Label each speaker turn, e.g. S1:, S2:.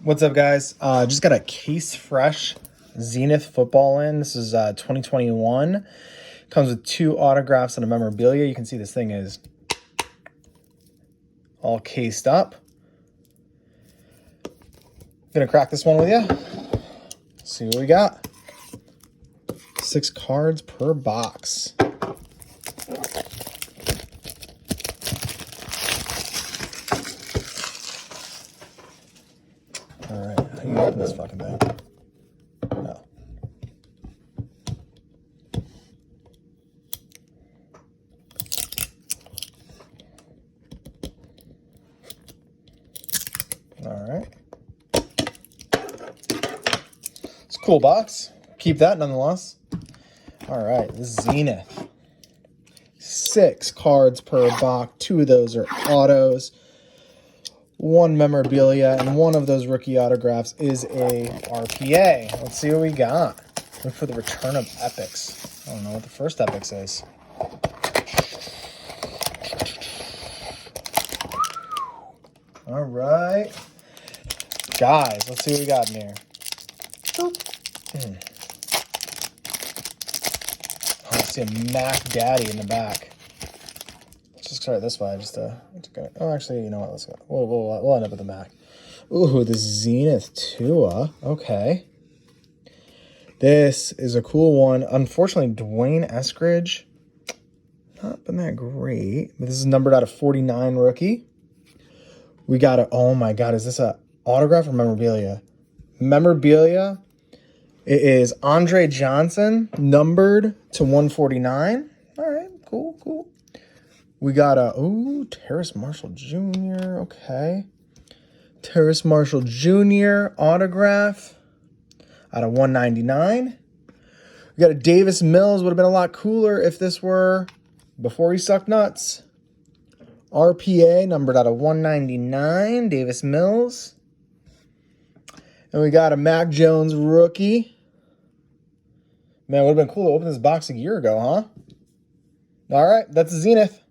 S1: What's up, guys? Just got a case fresh Zenith football in. This is 2021. Comes with 2 autographs and a memorabilia. You can see this thing is all cased up. Gonna crack this one with you. See what we got. 6 cards per box. All right, how do you open this fucking thing? No. All right. It's a cool box. Keep that nonetheless. All right, this is Zenith. 6 cards per box. 2 of those are autos. 1 memorabilia, and 1 of those rookie autographs is a RPA. Let's see what we got. Look for the return of epics. I don't know what the first epics is. All right. Guys, let's see what we got in here. Oh, I see a Mac Daddy in the back. Let's just start this way. Oh, actually, you know what? Let's go. We'll end up with the Mac. Ooh, the Zenith Tua. Okay. This is a cool one. Unfortunately, Dwayne Eskridge, not been that great. But this is numbered out of 49 rookie. We got a, oh my God, is this a autograph or memorabilia? Memorabilia. It is Andre Johnson, numbered to 149. All right, cool. We got a, Terrace Marshall Jr., okay. Terrace Marshall Jr. autograph out of 199. We got a Davis Mills. Would have been a lot cooler if this were before he sucked nuts. RPA, numbered out of 199, Davis Mills. And we got a Mac Jones rookie. Man, it would have been cool to open this box a year ago, huh? All right, that's a Zenith.